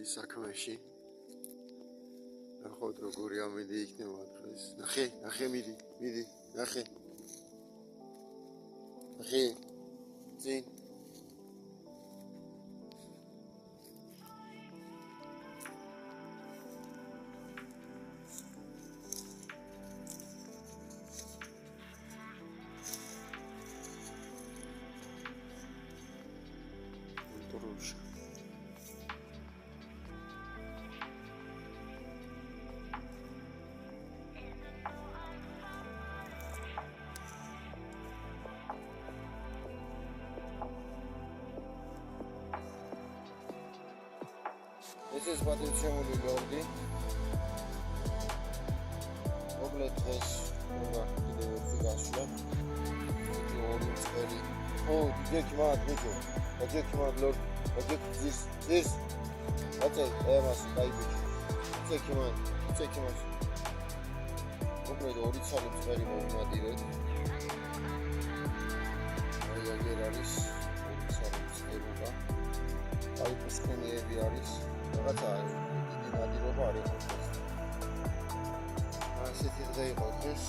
წლის საქმეში. ნახოთ როგორი ამინდი იქნება დღეს. ნახე მიდი, ნახე. წინ. Турушка. This is what it's showing you, Lordy. Oblet has over the Figasla. The audience early. Oh, the command, Nico. The command, Lord. This. That's it. I must like it. Take him on. Oblet audience is very well, my dear. I get Alice. I was going to be Alice. That's all. I didn't know about it. I said, today about this.